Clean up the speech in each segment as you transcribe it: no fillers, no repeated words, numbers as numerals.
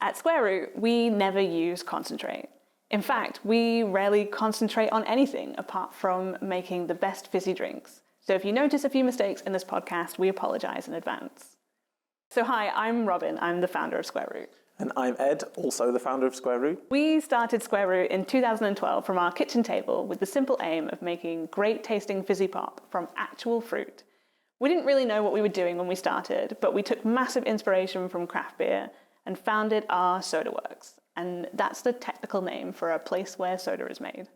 At Square Root, we never use concentrate. In fact, we rarely concentrate on anything apart from making the best fizzy drinks. So if you notice a few mistakes in this podcast, we apologize in advance. So hi, I'm Robyn. I'm the founder of Square Root. And I'm Ed, also the founder of Square Root. We started Square Root in 2012 from our kitchen table with the simple aim of making great tasting fizzy pop from actual fruit. We didn't really know what we were doing when we started, but we took massive inspiration from craft beer and founded our Soda Works. And that's the technical name for a place where soda is made.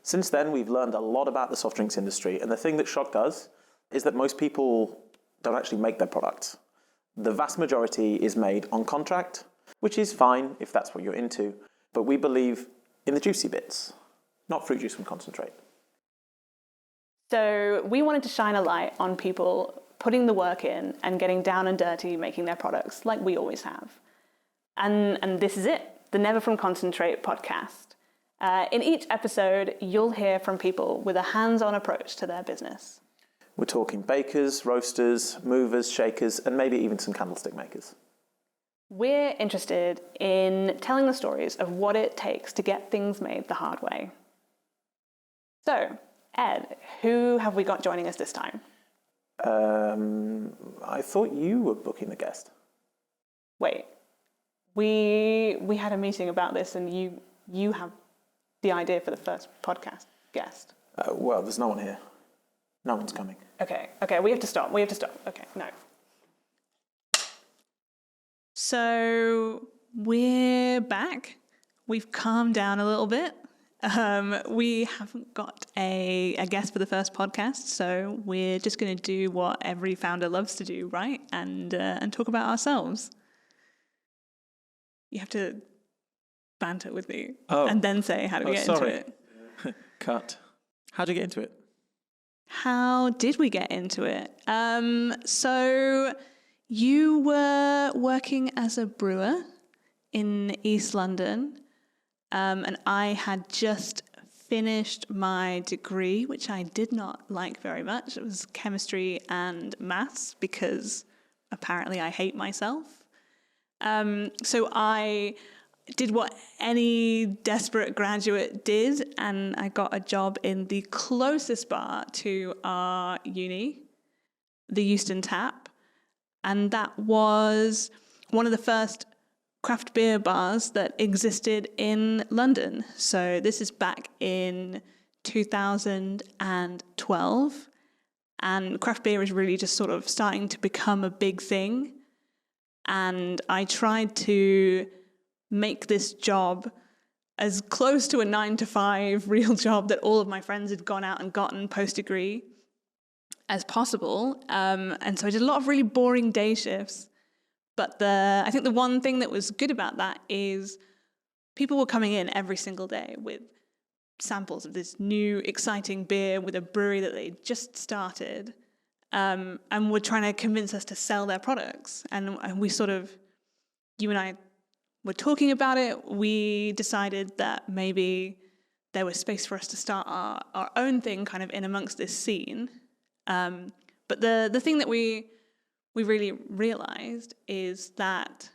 Since then, we've learned a lot about the soft drinks industry, and the thing that shocked us is that most people don't actually make their products. The vast majority is made on contract, which is fine if that's what you're into, but we believe in the juicy bits, not fruit juice from concentrate. So we wanted to shine a light on people putting the work in and getting down and dirty making their products like we always have. And this is it, the Never From Concentrate podcast. In each episode, you'll hear from people with a hands-on approach to their business. We're talking bakers, roasters, movers, shakers, and maybe even some candlestick makers. We're interested in telling the stories of what it takes to get things made the hard way. So, Ed, who have we got joining us this time? I thought you were booking the guest. Wait, we had a meeting about this and you have the idea for the first podcast guest. Well, there's no one here. No one's coming. Okay, we have to stop. Okay, no. So we're back. We've calmed down a little bit. We haven't got a guest for the first podcast, so we're just going to do what every founder loves to do, right? And talk about ourselves. You have to banter with me and then say, how do we get into it? Cut. How do you get into it? How did we get into it? So you were working as a brewer in East London, and I had just finished my degree, which I did not like very much. It was chemistry and maths because apparently I hate myself. So I did what any desperate graduate did, and I got a job in the closest bar to our uni, the Euston Tap, and that was one of the first craft beer bars that existed in London. So this is back in 2012, and craft beer is really just sort of starting to become a big thing, and I tried to make this job as close to a 9-to-5 real job that all of my friends had gone out and gotten post-degree as possible. And so I did a lot of really boring day shifts. But I think the one thing that was good about that is people were coming in every single day with samples of this new, exciting beer with a brewery that they just started, and were trying to convince us to sell their products. And we sort of, you and I were talking about it. We decided that maybe there was space for us to start our own thing kind of in amongst this scene. But the thing that we really realized is that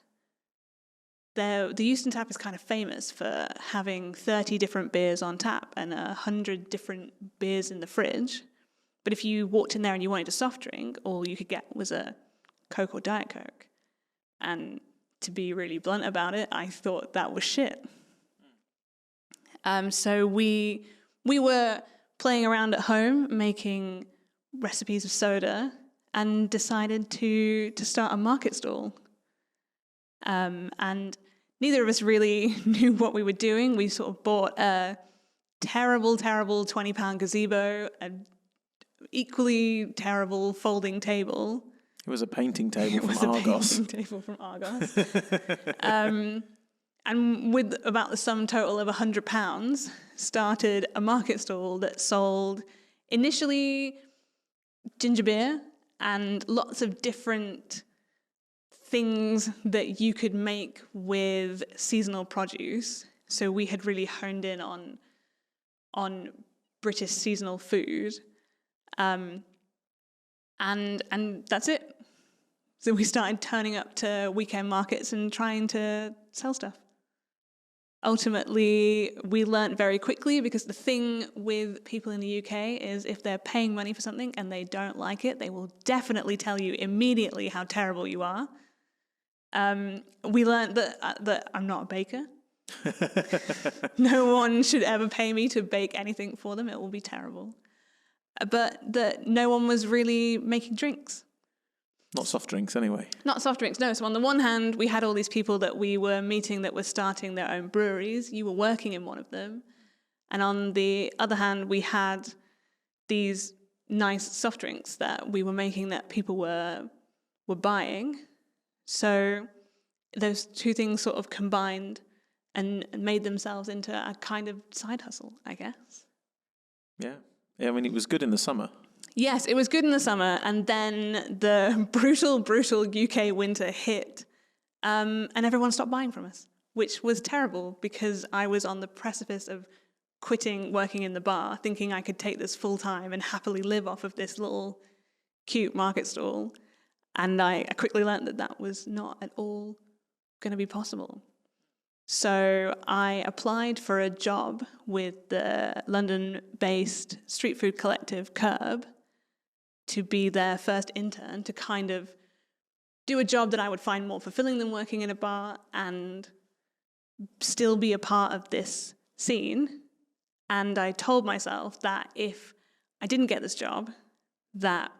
the Euston Tap is kind of famous for having 30 different beers on tap and 100 different beers in the fridge. But if you walked in there and you wanted a soft drink, all you could get was a Coke or Diet Coke. And to be really blunt about it, I thought that was shit. So we were playing around at home, making recipes of soda, and decided to start a market stall. And neither of us really knew what we were doing. We sort of bought a terrible £20 gazebo, an equally terrible folding table. It was a painting table from Argos. And with about the sum total of £100, started a market stall that sold initially ginger beer and lots of different things that you could make with seasonal produce. So we had really honed in on British seasonal food. And that's it. So we started turning up to weekend markets and trying to sell stuff. Ultimately, we learnt very quickly, because the thing with people in the UK is if they're paying money for something and they don't like it, they will definitely tell you immediately how terrible you are. We learnt that I'm not a baker. No one should ever pay me to bake anything for them. It will be terrible. But that no one was really making drinks. Not soft drinks, anyway. Not soft drinks, no. So on the one hand, we had all these people that we were meeting that were starting their own breweries. You were working in one of them. And on the other hand, we had these nice soft drinks that we were making that people were buying. So those two things sort of combined and made themselves into a kind of side hustle, I guess. Yeah. I mean, it was good in the summer. Yes, it was good in the summer, and then the brutal UK winter hit, and everyone stopped buying from us, which was terrible, because I was on the precipice of quitting working in the bar, thinking I could take this full time and happily live off of this little cute market stall, and I quickly learned that that was not at all going to be possible. So I applied for a job with the London-based street food collective Curb, to be their first intern, to kind of do a job that I would find more fulfilling than working in a bar and still be a part of this scene. And I told myself that if I didn't get this job, that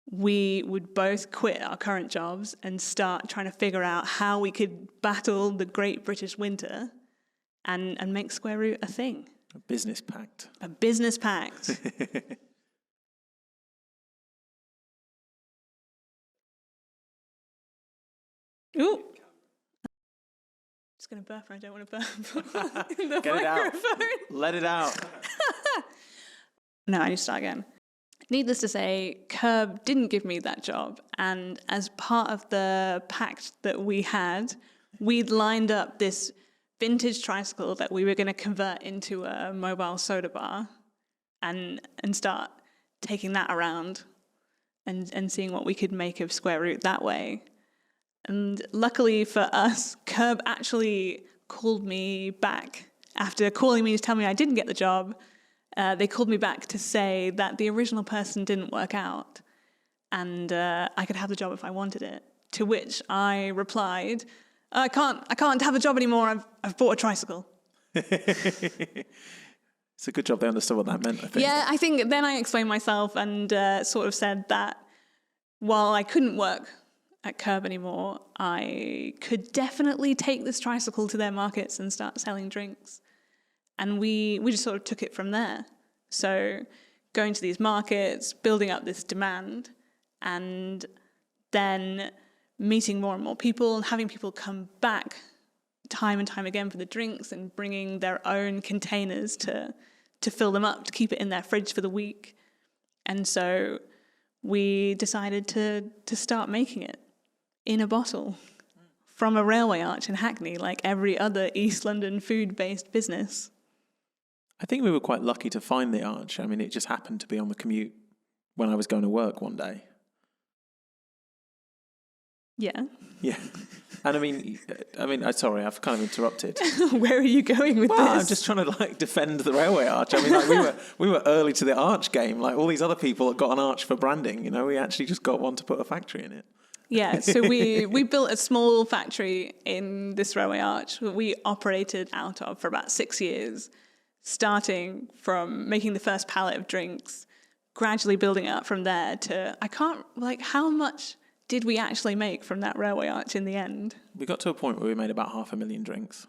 we would both quit our current jobs and start trying to figure out how we could battle the Great British Winter and make Square Root a thing. A business pact. A business pact. Ooh. Just going to burp, and I don't want to burp in the Get microphone. It out. Let it out. No, I need to start again. Needless to say, Curb didn't give me that job, and as part of the pact that we had, we'd lined up this vintage tricycle that we were going to convert into a mobile soda bar and start taking that around and seeing what we could make of Square Root that way. And luckily for us, Curb actually called me back after calling me to tell me I didn't get the job. They called me back to say that the original person didn't work out and I could have the job if I wanted it. To which I replied, I can't have a job anymore. I've bought a tricycle. It's a good job they understood what that meant, I think. Yeah, I think then I explained myself and sort of said that while I couldn't work at Curb anymore, I could definitely take this tricycle to their markets and start selling drinks. And we just sort of took it from there. So going to these markets, building up this demand, and then meeting more and more people and having people come back time and time again for the drinks and bringing their own containers to fill them up, to keep it in their fridge for the week. And so we decided to start making it in a bottle from a railway arch in Hackney, like every other East London food-based business. I think we were quite lucky to find the arch. I mean, it just happened to be on the commute when I was going to work one day. Yeah. Yeah. And I mean, sorry, I've kind of interrupted. Where are you going with this? I'm just trying to defend the railway arch. I mean, we were early to the arch game. Like all these other people that got an arch for branding, we actually just got one to put a factory in it. Yeah, so we built a small factory in this railway arch that we operated out of for about 6 years, starting from making the first pallet of drinks, gradually building up from there to, how much did we actually make from that railway arch in the end? We got to a point where we made about 500,000 drinks.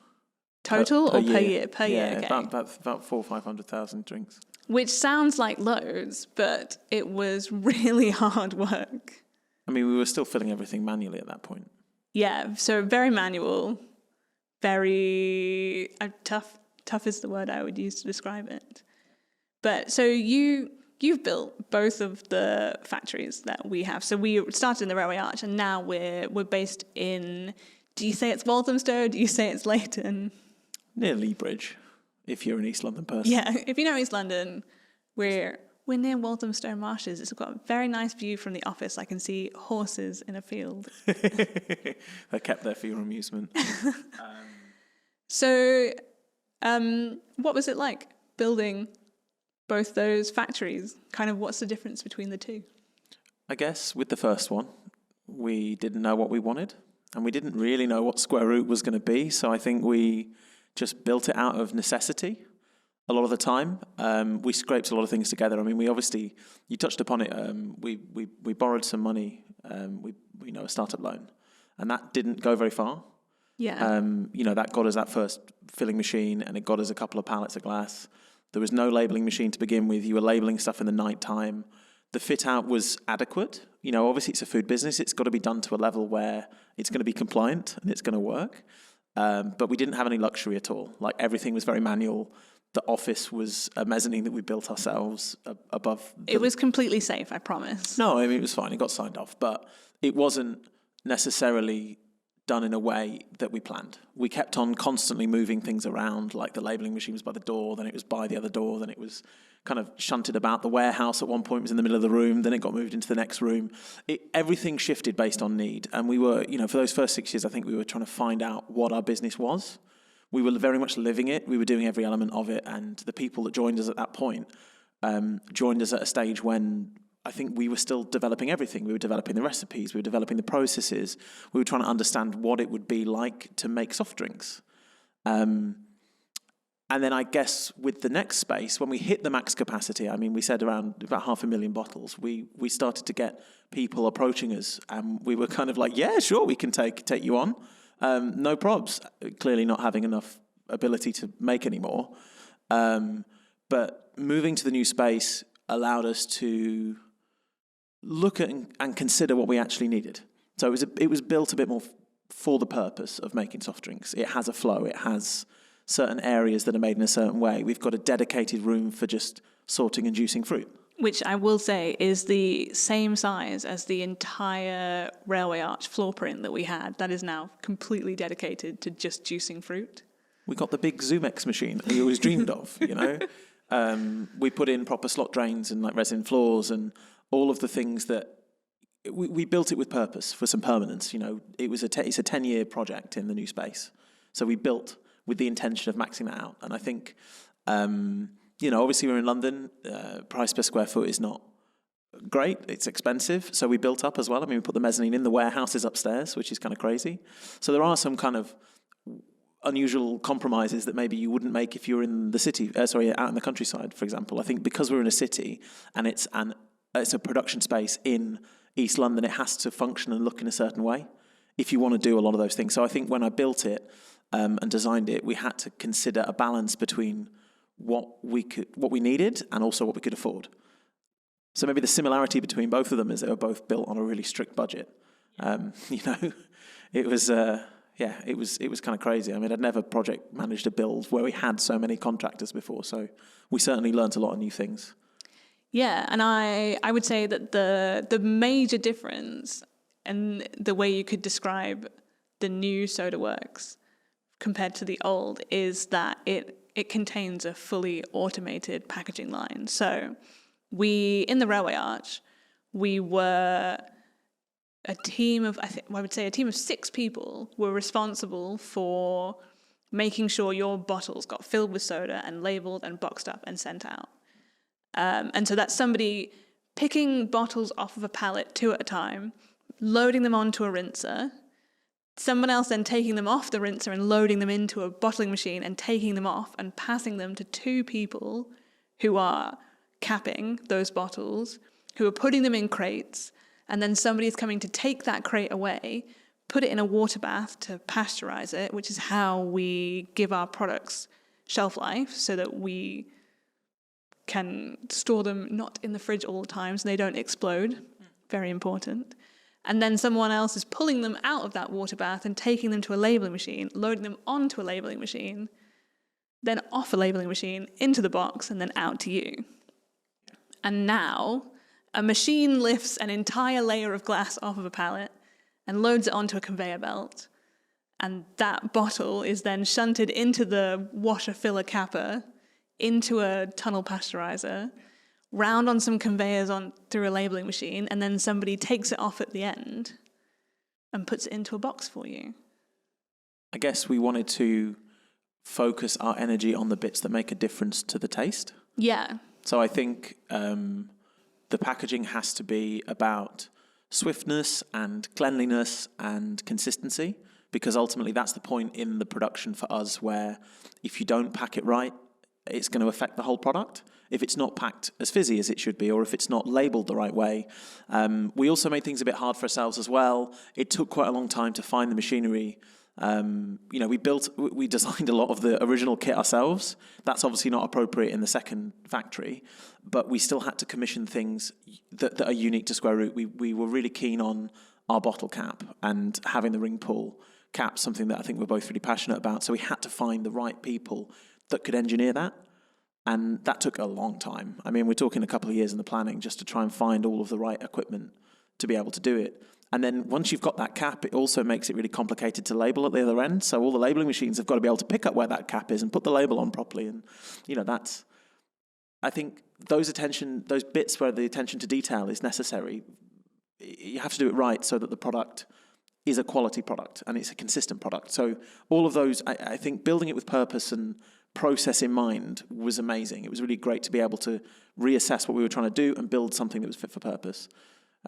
Total per or year? Per year, okay. About 400,000 or 500,000 drinks. Which sounds like loads, but it was really hard work. I mean, we were still filling everything manually at that point. Yeah, so very manual, very tough. Tough is the word I would use to describe it. But so you've built both of the factories that we have. So we started in the railway arch, and now we're based in. Do you say it's Walthamstow? Do you say it's Leighton? Near Lea Bridge, if you're an East London person. Yeah, if you know East London, we're We're near Walthamstow Marshes. It's got a very nice view from the office. I can see horses in a field. They're kept there for your amusement. So, what was it like building both those factories? Kind of what's the difference between the two? I guess with the first one, we didn't know what we wanted, and we didn't really know what Square Root was going to be. So I think we just built it out of necessity. A lot of the time, we scraped a lot of things together. I mean, we obviously, you touched upon it. We borrowed some money. A startup loan, and that didn't go very far. Yeah. That got us that first filling machine, and it got us a couple of pallets of glass. There was no labeling machine to begin with. You were labeling stuff in the night time. The fit out was adequate. Obviously it's a food business. It's got to be done to a level where it's going to be compliant and it's going to work. But we didn't have any luxury at all. Like, everything was very manual. The office was a mezzanine that we built ourselves above. It was completely safe, I promise. No, I mean, it was fine. It got signed off, but it wasn't necessarily done in a way that we planned. We kept on constantly moving things around, like the labeling machine was by the door, then it was by the other door, then it was kind of shunted about. The warehouse at one point was in the middle of the room, then it got moved into the next room. Everything shifted based on need. And we were, for those first 6 years, I think we were trying to find out what our business was. We were very much living it. We were doing every element of it. And the people that joined us at that point joined us at a stage when I think we were still developing everything. We were developing the recipes. We were developing the processes. We were trying to understand what it would be like to make soft drinks. And then I guess with the next space, when we hit the max capacity, I mean, we said around about 500,000 bottles, we started to get people approaching us. And we were kind of like, yeah, sure, we can take you on. No probs, clearly not having enough ability to make any more. But moving to the new space allowed us to look at and consider what we actually needed. So it was built a bit more for the purpose of making soft drinks. It has a flow. It has certain areas that are made in a certain way. We've got a dedicated room for just sorting and juicing fruit. Which I will say is the same size as the entire railway arch floor print that we had. That is now completely dedicated to just juicing fruit. We got the big Zoomex machine that we always dreamed of, We put in proper slot drains and like resin floors and all of the things that we built it with purpose for some permanence. It's a 10-year project in the new space. So we built with the intention of maxing that out. And I think... obviously we're in London, price per square foot is not great, it's expensive, so we built up as well. I mean, we put the mezzanine in, the warehouse is upstairs, which is kind of crazy. So there are some kind of unusual compromises that maybe you wouldn't make if you were in the city, out in the countryside, for example. I think because we're in a city and it's a production space in East London, it has to function and look in a certain way if you want to do a lot of those things. So I think when I built it and designed it, we had to consider a balance between what we needed and also what we could afford. So maybe the similarity between both of them is they were both built on a really strict budget. It was kind of crazy. I mean, I'd never project managed a build where we had so many contractors before. So we certainly learnt a lot of new things. Yeah, and I would say that the major difference and the way you could describe the new Soda Works compared to the old is that it contains a fully automated packaging line. So in the railway arch, we were a team of, I would say a team of 6 people were responsible for making sure your bottles got filled with soda and labelled and boxed up and sent out. And so that's somebody picking bottles off of a pallet 2 at a time, loading them onto a rinser, someone else then taking them off the rinser and loading them into a bottling machine and taking them off and passing them to 2 people who are capping those bottles, who are putting them in crates, and then somebody is coming to take that crate away, put it in a water bath to pasteurize it, which is how we give our products shelf life so that we can store them not in the fridge all the time so they don't explode. Very important. And then someone else is pulling them out of that water bath and taking them to a labeling machine, loading them onto a labeling machine, then off a labeling machine, into the box, and then out to you. And now, a machine lifts an entire layer of glass off of a pallet and loads it onto a conveyor belt. And that bottle is then shunted into the washer filler capper, into a tunnel pasteurizer, round on some conveyors on through a labeling machine, and then somebody takes it off at the end and puts it into a box for you. I guess we wanted to focus our energy on the bits that make a difference to the taste. Yeah. So I think the packaging has to be about swiftness and cleanliness and consistency, because ultimately that's the point in the production for us where if you don't pack it right, it's going to affect the whole product. If it's not packed as fizzy as it should be, or if it's not labelled the right way. We also made things a bit hard for ourselves as well. It took quite a long time to find the machinery. We designed a lot of the original kit ourselves. That's obviously not appropriate in the second factory, but we still had to commission things that are unique to Square Root. We were really keen on our bottle cap and having the ring pull cap, something that I think we're both really passionate about. So we had to find the right people that could engineer that. And that took a long time. I mean, we're talking a couple of years in the planning just to try and find all of the right equipment to be able to do it. And then once you've got that cap, it also makes it really complicated to label at the other end. So all the labeling machines have got to be able to pick up where that cap is and put the label on properly. And, that's, I think those bits where the attention to detail is necessary, you have to do it right so that the product is a quality product and it's a consistent product. So all of those, I think building it with purpose and process in mind was amazing. It was really great to be able to reassess what we were trying to do and build something that was fit for purpose.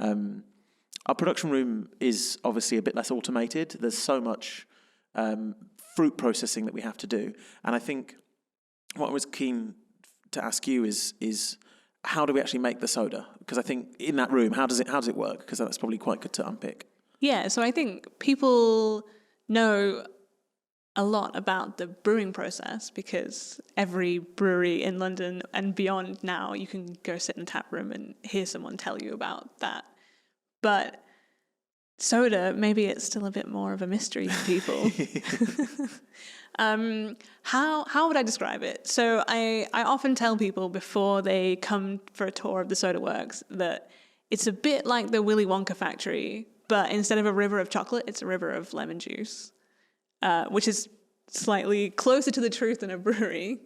Our production room is obviously a bit less automated. There's so much fruit processing that we have to do. And I think what I was keen to ask you is how do we actually make the soda? Because I think in that room, how does it work? Because that's probably quite good to unpick. Yeah, so I think people know a lot about the brewing process because every brewery in London and beyond now, you can go sit in a tap room and hear someone tell you about that. But soda, maybe it's still a bit more of a mystery to people. How would I describe it? So I often tell people before they come for a tour of the Soda Works that it's a bit like the Willy Wonka factory, but instead of a river of chocolate, it's a river of lemon juice, which is slightly closer to the truth than a brewery.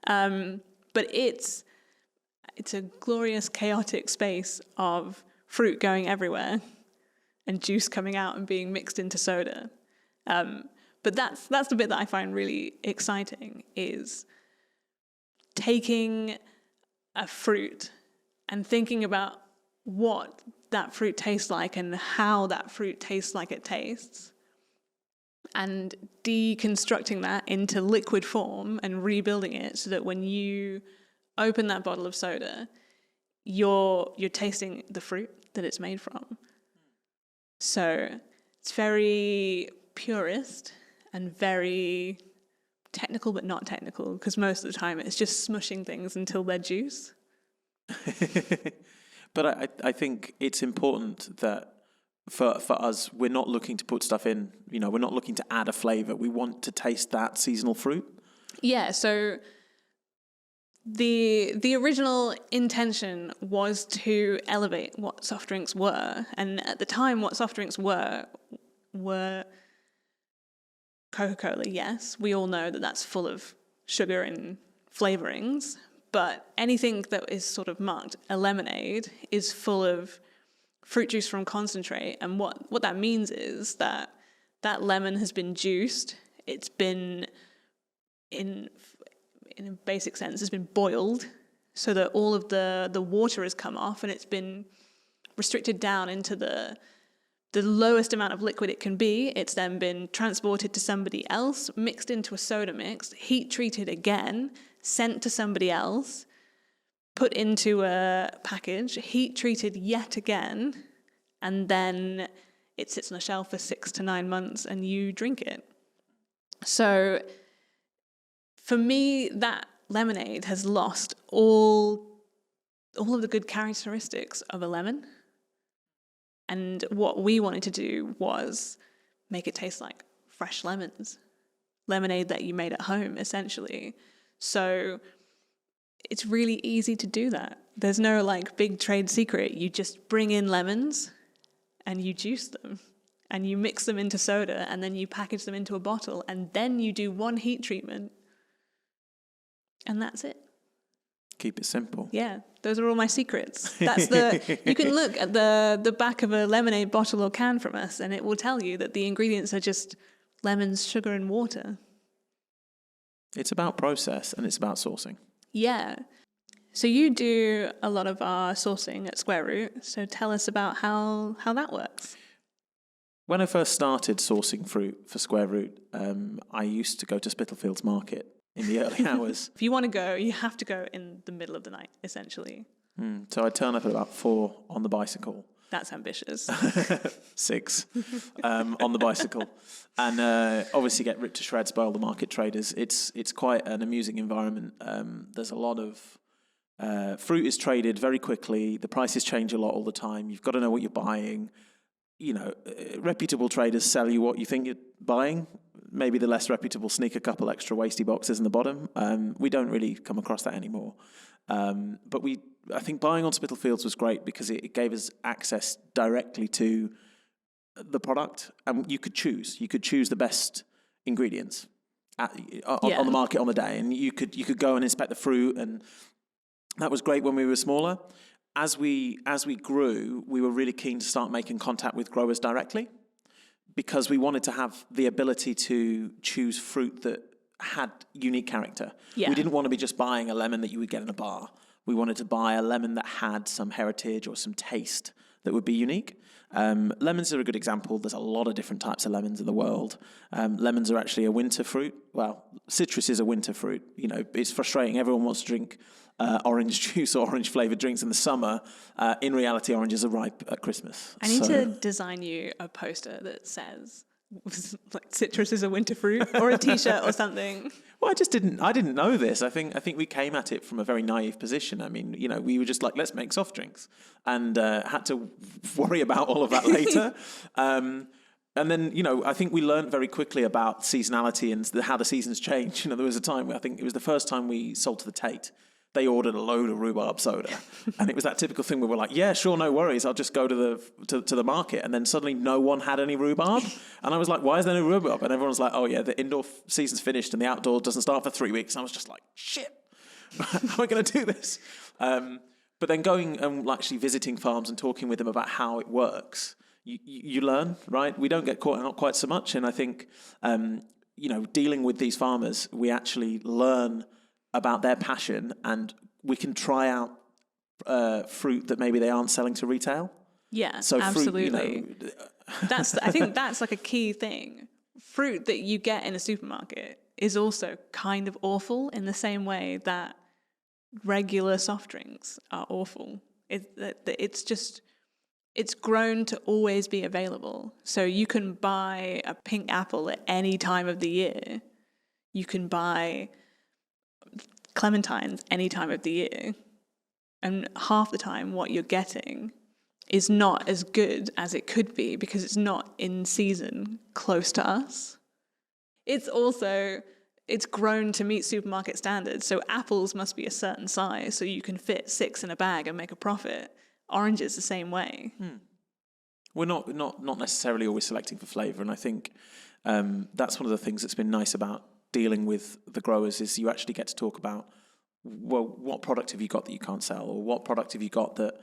But it's a glorious, chaotic space of fruit going everywhere and juice coming out and being mixed into soda. But that's the bit that I find really exciting, is taking a fruit and thinking about what that fruit tastes like and how that fruit tastes like it tastes, and deconstructing that into liquid form and rebuilding it so that when you open that bottle of soda, you're tasting the fruit that it's made from. So it's very purist and very technical, but not technical, because most of the time it's just smushing things until they're juice. But I think it's important that for us, we're not looking to put stuff in, we're not looking to add a flavour. We want to taste that seasonal fruit. Yeah, so the original intention was to elevate what soft drinks were. And at the time, what soft drinks were Coca-Cola, yes. We all know that that's full of sugar and flavourings. But anything that is sort of marked a lemonade is full of fruit juice from concentrate. And what that means is that lemon has been juiced. It's been, in a basic sense, it's been boiled so that all of the water has come off and it's been restricted down into the lowest amount of liquid it can be. It's then been transported to somebody else, mixed into a soda mix, heat treated again, sent to somebody else, put into a package, heat treated yet again, and then it sits on a shelf for 6 to 9 months and you drink it. So for me, that lemonade has lost all of the good characteristics of a lemon. And what we wanted to do was make it taste like fresh lemons. Lemonade that you made at home, essentially. So it's really easy to do that. There's no big trade secret. You just bring in lemons and you juice them and you mix them into soda and then you package them into a bottle and then you do one heat treatment and that's it. Keep it simple. Yeah, those are all my secrets. You can look at the back of a lemonade bottle or can from us, and it will tell you that the ingredients are just lemons, sugar, and water. It's about process and it's about sourcing. Yeah. So you do a lot of our sourcing at Square Root. So tell us about how that works. When I first started sourcing fruit for Square Root, I used to go to Spitalfields Market in the early hours. If you want to go, you have to go in the middle of the night, essentially. So I'd turn up at about 4 on the bicycle. That's ambitious. 6 on the bicycle. And obviously get ripped to shreds by all the market traders. It's quite an amusing environment. There's a lot of fruit is traded very quickly. The prices change a lot all the time. You've got to know what you're buying. You know, reputable traders sell you what you think you're buying. Maybe the less reputable sneak a couple extra wasty boxes in the bottom. We don't really come across that anymore. But I think buying on Spitalfields was great because it gave us access directly to the product, and you could choose. You could choose the best ingredients on the market on the day, and you could go and inspect the fruit, and that was great when we were smaller. As we grew, we were really keen to start making contact with growers directly because we wanted to have the ability to choose fruit that had unique character. Yeah. We didn't want to be just buying a lemon that you would get in a bar. We wanted to buy a lemon that had some heritage or some taste that would be unique. Lemons are a good example. There's a lot of different types of lemons in the world. Lemons are actually a winter fruit. Well, citrus is a winter fruit. You know, it's frustrating. Everyone wants to drink orange juice or orange-flavored drinks in the summer. In reality, oranges are ripe at Christmas. I need to design you a poster that says like citrus is a winter fruit, or a T-shirt or something. Well, I didn't know this. I think we came at it from a very naive position. I mean, you know, we were just like, let's make soft drinks, and had to worry about all of that later. And then, you know, I think we learned very quickly about seasonality and how the seasons change. You know, there was a time where I think it was the first time we sold to the Tate. They ordered a load of rhubarb soda, and it was that typical thing where we're like, yeah, sure, no worries, I'll just go to the market. And then suddenly no one had any rhubarb, and I was like, why is there no rhubarb? And everyone's like, oh yeah, the indoor season's finished and the outdoor doesn't start for 3 weeks. And I was just like, shit, how am I going to do this? But then going and actually visiting farms and talking with them about how it works, you learn, right? We don't get caught out quite so much, and I think you know, dealing with these farmers, we actually learn about their passion, and we can try out fruit that maybe they aren't selling to retail. Yeah, so absolutely. Fruit, you know, I think that's like a key thing. Fruit that you get in a supermarket is also kind of awful in the same way that regular soft drinks are awful. It's grown to always be available. So you can buy a pink apple at any time of the year. You can buy clementines any time of the year, and half the time what you're getting is not as good as it could be because it's not in season close to us. It's grown to meet supermarket standards, so apples must be a certain size so you can fit 6 in a bag and make a profit. Oranges the same way. We're not necessarily always selecting for flavour, and I think that's one of the things that's been nice about dealing with the growers is you actually get to talk about, well, what product have you got that you can't sell, or what product have you got that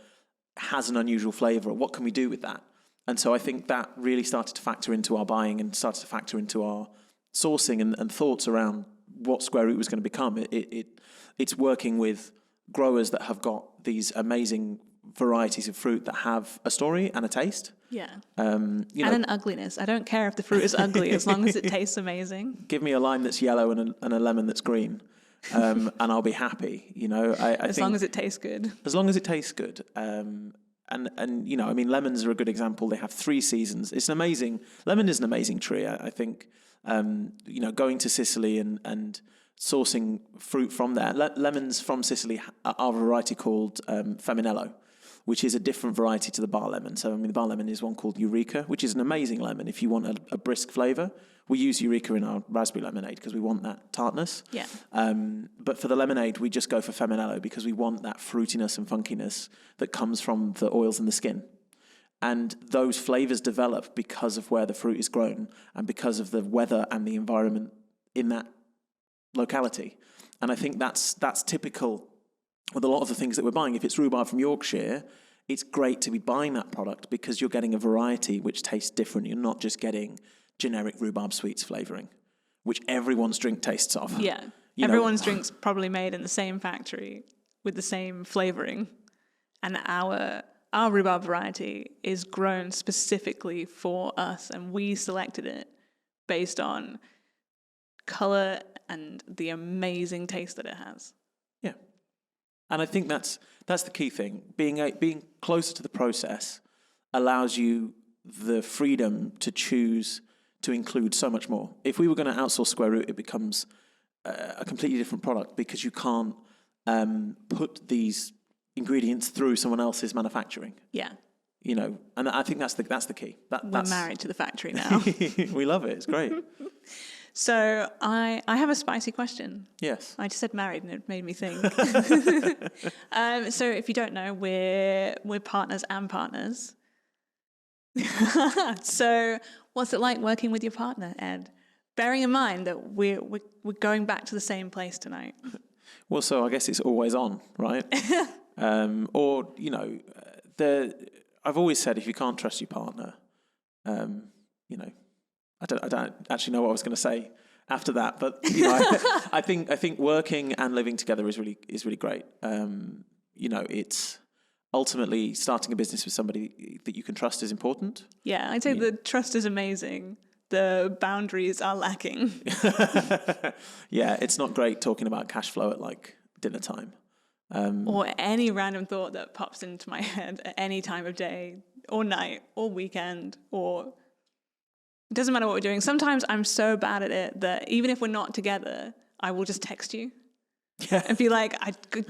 has an unusual flavour, or what can we do with that? And so I think that really started to factor into our buying and started to factor into our sourcing and thoughts around what Square Root was going to become. It's working with growers that have got these amazing varieties of fruit that have a story and a taste. Yeah. And an ugliness. I don't care if the fruit is ugly as long as it tastes amazing. Give me a lime that's yellow and a lemon that's green, and I'll be happy. You know, I think long as it tastes good. As long as it tastes good. And you know, I mean, lemons are a good example. They have 3 seasons. Lemon is an amazing tree. I think, you know, going to Sicily and sourcing fruit from there. Lemons from Sicily are a variety called Feminello, which is a different variety to the bar lemon. So, I mean, the bar lemon is one called Eureka, which is an amazing lemon if you want a brisk flavour. We use Eureka in our raspberry lemonade because we want that tartness. Yeah. But for the lemonade, we just go for Feminello because we want that fruitiness and funkiness that comes from the oils in the skin. And those flavours develop because of where the fruit is grown and because of the weather and the environment in that locality. And I think that's typical with a lot of the things that we're buying. If it's rhubarb from Yorkshire, it's great to be buying that product because you're getting a variety which tastes different. You're not just getting generic rhubarb sweets flavouring, which everyone's drink tastes of. Yeah. Everyone's drink's probably made in the same factory with the same flavouring. And our rhubarb variety is grown specifically for us, and we selected it based on colour and the amazing taste that it has. Yeah. And I think that's the key thing. Being closer to the process allows you the freedom to choose to include so much more. If we were going to outsource Square Root, it becomes a completely different product because you can't put these ingredients through someone else's manufacturing. Yeah. And I think that's the key. We're married to the factory now. We love it. It's great. So I have a spicy question. Yes. I just said married and it made me think. So if you don't know, we're partners and partners. So what's it like working with your partner, Ed? Bearing in mind that we're going back to the same place tonight. Well, so I guess it's always on, right? I've always said if you can't trust your partner, I don't actually know what I was going to say after that, but I think working and living together is really great. It's ultimately starting a business with somebody that you can trust is important. Yeah, I'd say the trust is amazing. The boundaries are lacking. Yeah, it's not great talking about cash flow at like dinner time. Or any random thought that pops into my head at any time of day or night or weekend, or it doesn't matter what we're doing. Sometimes I'm so bad at it that even if we're not together, I will just text you. Yeah. And be like,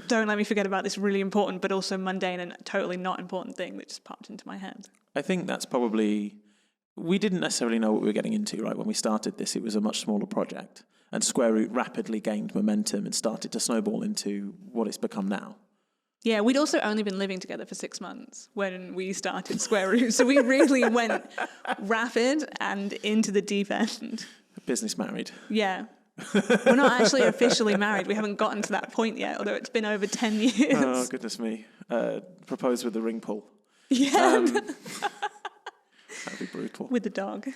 don't let me forget about this really important but also mundane and totally not important thing that just popped into my head. I think that's probably... We didn't necessarily know what we were getting into, right? When we started this, it was a much smaller project. And Square Root rapidly gained momentum and started to snowball into what it's become now. Yeah, we'd also only been living together for 6 months when we started Square Root. So we really went rapid and into the deep end. Business married. Yeah. We're not actually officially married. We haven't gotten to that point yet, although it's been over 10 years. Oh, goodness me. Proposed with the ring pull. Yeah. That'd be brutal. With the dog.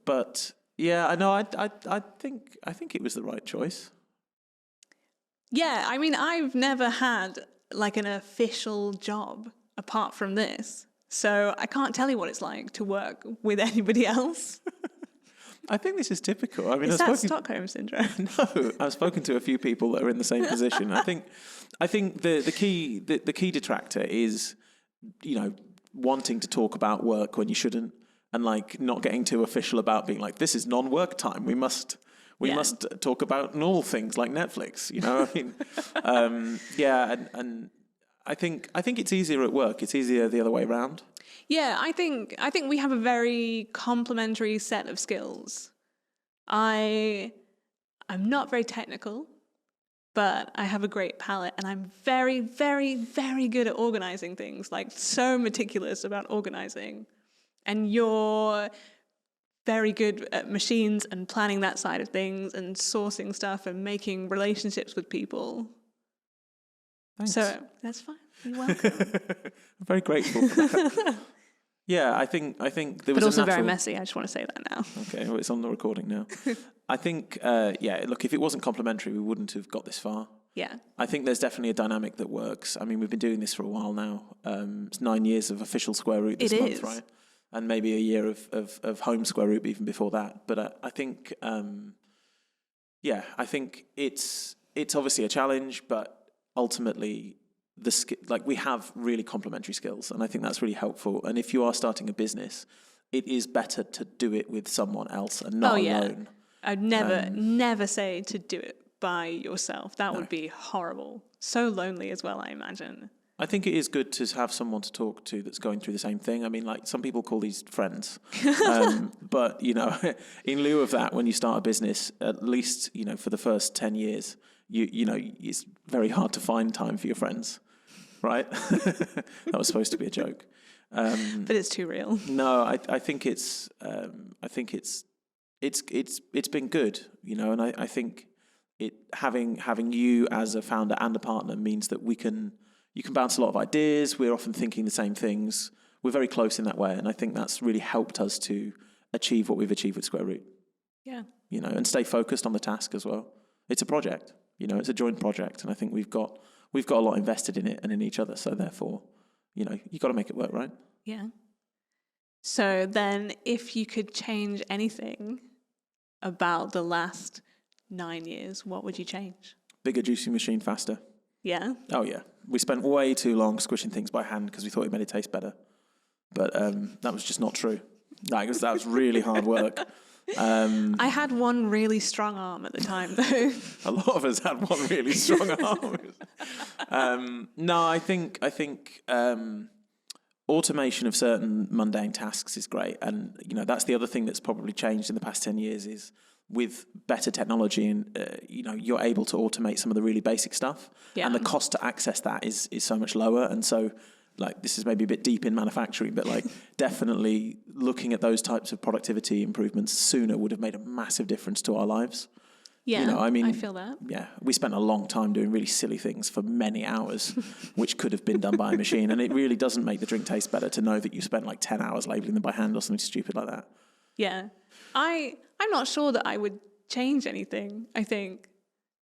But yeah, I know. I think it was the right choice. Yeah, I mean, I've never had like an official job apart from this, so I can't tell you what it's like to work with anybody else. I think this is typical. I mean, is that Stockholm syndrome? No, I've spoken to a few people that are in the same position. I think the key detractor is, wanting to talk about work when you shouldn't, and like not getting too official about being like, this is non-work time. We must talk about normal things like Netflix. And I think it's easier at work. It's easier the other way around. Yeah, I think we have a very complementary set of skills. I'm not very technical, but I have a great palate, and I'm very, very, very good at organizing things, like so meticulous about organizing. And you're very good at machines and planning that side of things and sourcing stuff and making relationships with people. Thanks. So that's fine. You're welcome. I'm very grateful for that. Yeah, I think there was. But also very messy. I just want to say that now. Okay, well, it's on the recording now. I think, look, if it wasn't complimentary, we wouldn't have got this far. Yeah. I think there's definitely a dynamic that works. I mean, we've been doing this for a while now. It's 9 years of official Square Root this month, right? And maybe a year of home Square Root even before that. But I think, I think it's obviously a challenge, but ultimately, we have really complementary skills, and I think that's really helpful. And if you are starting a business, it is better to do it with someone else and not alone. I'd never say to do it by yourself. That would be horrible. So lonely as well, I imagine. I think it is good to have someone to talk to that's going through the same thing. I mean, like, some people call these friends. But, in lieu of that, when you start a business, at least, for the first 10 years, it's very hard to find time for your friends, right? That was supposed to be a joke. But it's too real. No, I think it's been good, and I think having you as a founder and a partner means that you can bounce a lot of ideas. We're often thinking the same things. We're very close in that way, and I think that's really helped us to achieve what we've achieved with Square Root. Yeah. And stay focused on the task as well. It's a project, it's a joint project, and I think we've got a lot invested in it and in each other. So therefore, you've got to make it work, right? Yeah. So then, if you could change anything about the last 9 years, what would you change? Bigger juicing machine, faster. Yeah. Oh yeah, we spent way too long squishing things by hand because we thought it made it taste better, but that was just not true. That was really hard work. I had one really strong arm at the time, though. A lot of us had one really strong arm. No, I think automation of certain mundane tasks is great, and that's the other thing that's probably changed in the past 10 years is with better technology, and you're able to automate some of the really basic stuff, and the cost to access that is so much lower, and so. This is maybe a bit deep in manufacturing, but definitely looking at those types of productivity improvements sooner would have made a massive difference to our lives. Yeah, I feel that. Yeah, we spent a long time doing really silly things for many hours, which could have been done by a machine. And it really doesn't make the drink taste better to know that you spent 10 hours labeling them by hand or something stupid like that. Yeah, I'm not sure that I would change anything. I think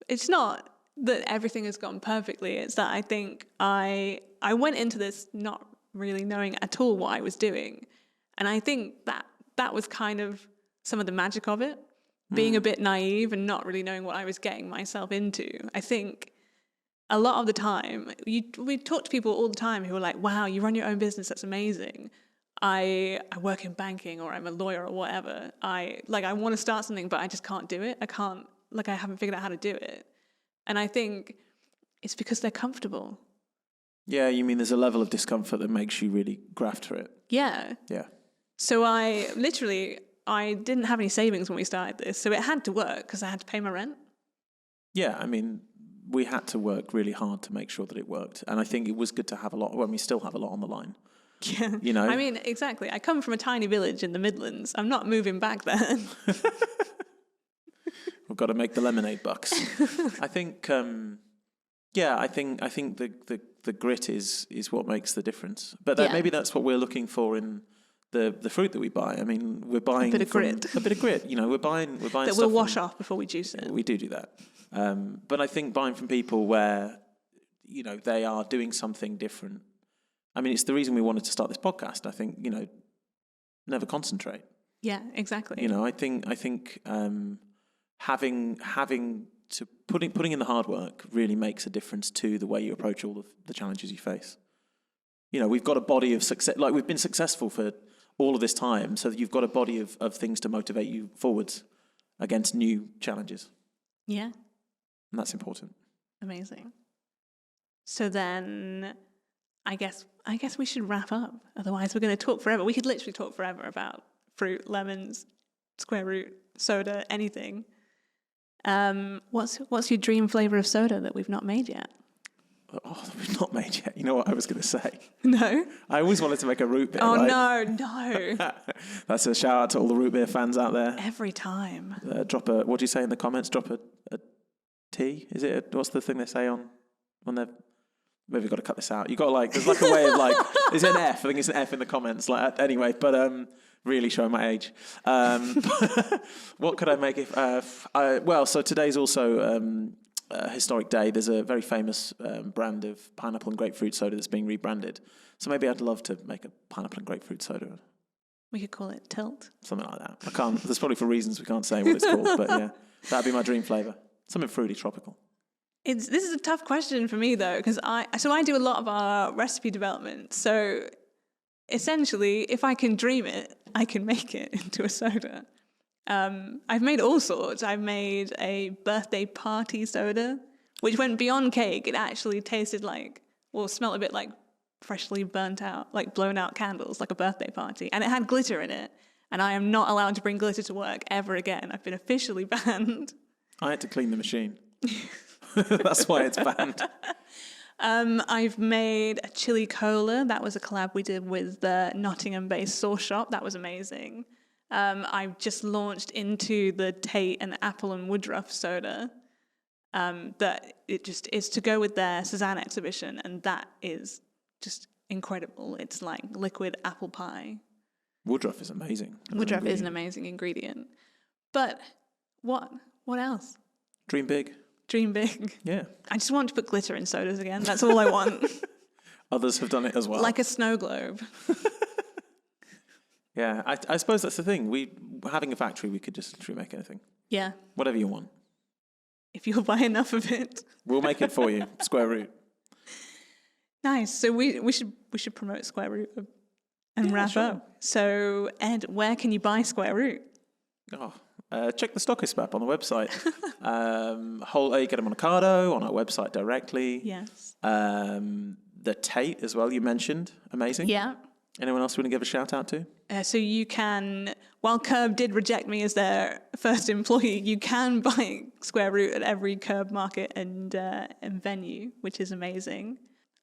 it's not that everything has gone perfectly. It's that I think I went into this not really knowing at all what I was doing. And I think that was kind of some of the magic of it, being a bit naive and not really knowing what I was getting myself into. I think a lot of the time, we talk to people all the time who are like, wow, you run your own business, that's amazing. I work in banking, or I'm a lawyer or whatever. I want to start something, but I just can't do it. I haven't figured out how to do it. And I think it's because they're comfortable. Yeah, you mean there's a level of discomfort that makes you really graft for it. Yeah. Yeah. So I didn't have any savings when we started this, so it had to work because I had to pay my rent. Yeah, I mean, we had to work really hard to make sure that it worked. And I think it was good to have we still have a lot on the line. Yeah. I mean, exactly. I come from a tiny village in the Midlands. I'm not moving back there. We've got to make the lemonade bucks. I think, I think the grit is what makes the difference. But maybe that's what we're looking for in the fruit that we buy. I mean, we're buying a bit of grit. We're buying that stuff we'll wash off before we juice it. We do that. But I think buying from people where they are doing something different. I mean, it's the reason we wanted to start this podcast. I think never concentrate. Yeah, exactly. I think. Having to putting in the hard work really makes a difference to the way you approach all of the challenges you face. We've got a body of success, we've been successful for all of this time, so you've got a body of things to motivate you forwards against new challenges. Yeah. And that's important. Amazing. So then I guess we should wrap up. Otherwise we're going to talk forever. We could literally talk forever about fruit, lemons, Square Root, soda, anything. What's your dream flavour of soda that we've not made yet? Oh, that we've not made yet. You know what I was going to say? No? I always wanted to make a root beer. Oh, right? no. That's a shout out to all the root beer fans out there. Every time. What do you say in the comments? Drop a T? Is it? What's the thing they say on their... Maybe we've got to cut this out. You got there's a way of is it an F? I think it's an F in the comments. Anyway, but really showing my age. What could I make if? So today's also a historic day. There's a very famous brand of pineapple and grapefruit soda that's being rebranded. So maybe I'd love to make a pineapple and grapefruit soda. We could call it Tilt. Something like that. I can't. There's probably for reasons we can't say what it's called, but yeah, that'd be my dream flavour. Something fruity, tropical. This is a tough question for me though, because I do a lot of our recipe development. So essentially, if I can dream it, I can make it into a soda. I've made all sorts. I've made a birthday party soda, which went beyond cake. It actually tasted smelled a bit like freshly burnt out, blown out candles, like a birthday party. And it had glitter in it. And I am not allowed to bring glitter to work ever again. I've been officially banned. I had to clean the machine. That's why it's banned. I've made a chili cola. That was a collab we did with the Nottingham-based sauce shop. That was amazing. I've just launched into the Tate and Apple and Woodruff soda. that it just is to go with their Cézanne exhibition, and that is just incredible. It's like liquid apple pie. Woodruff is amazing. Woodruff is an amazing ingredient. But what else? Dream big. Dream big. Yeah. I just want to put glitter in sodas again. That's all I want. Others have done it as well. Like a snow globe. Yeah, I suppose that's the thing. Having a factory, we could just literally make anything. Yeah. Whatever you want. If you'll buy enough of it. We'll make it for you. Square Root. Nice. So we should promote Square Root and wrap up. So Ed, where can you buy Square Root? Check the Stockist map on the website. You get them on Ocado, on our website directly. Yes. The Tate as well, you mentioned. Amazing. Yeah. Anyone else you want to give a shout out to? So you can, while Curb did reject me as their first employee, you can buy Square Root at every Curb market and venue, which is amazing.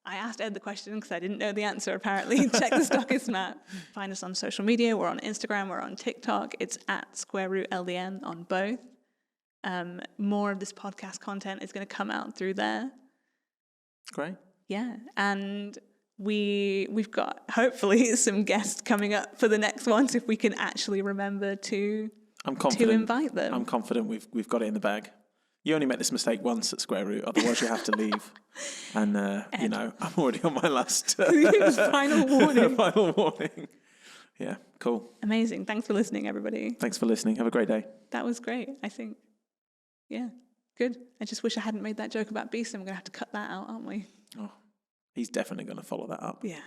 I asked Ed the question because I didn't know the answer, apparently. Check the Stockist map. Find us on social media. We're on Instagram. We're on TikTok. It's at Square Root LDN on both. More of this podcast content is going to come out through there. Great. Yeah. And we've got, hopefully, some guests coming up for the next ones if we can actually remember to invite them. I'm confident we've got it in the bag. You only make this mistake once at Square Root, otherwise you have to leave. And, I'm already on my last... Final warning. Final warning. Yeah, cool. Amazing. Thanks for listening, everybody. Thanks for listening. Have a great day. That was great, I think. Yeah, good. I just wish I hadn't made that joke about Beast. I'm going to have to cut that out, aren't we? Oh, he's definitely going to follow that up. Yeah.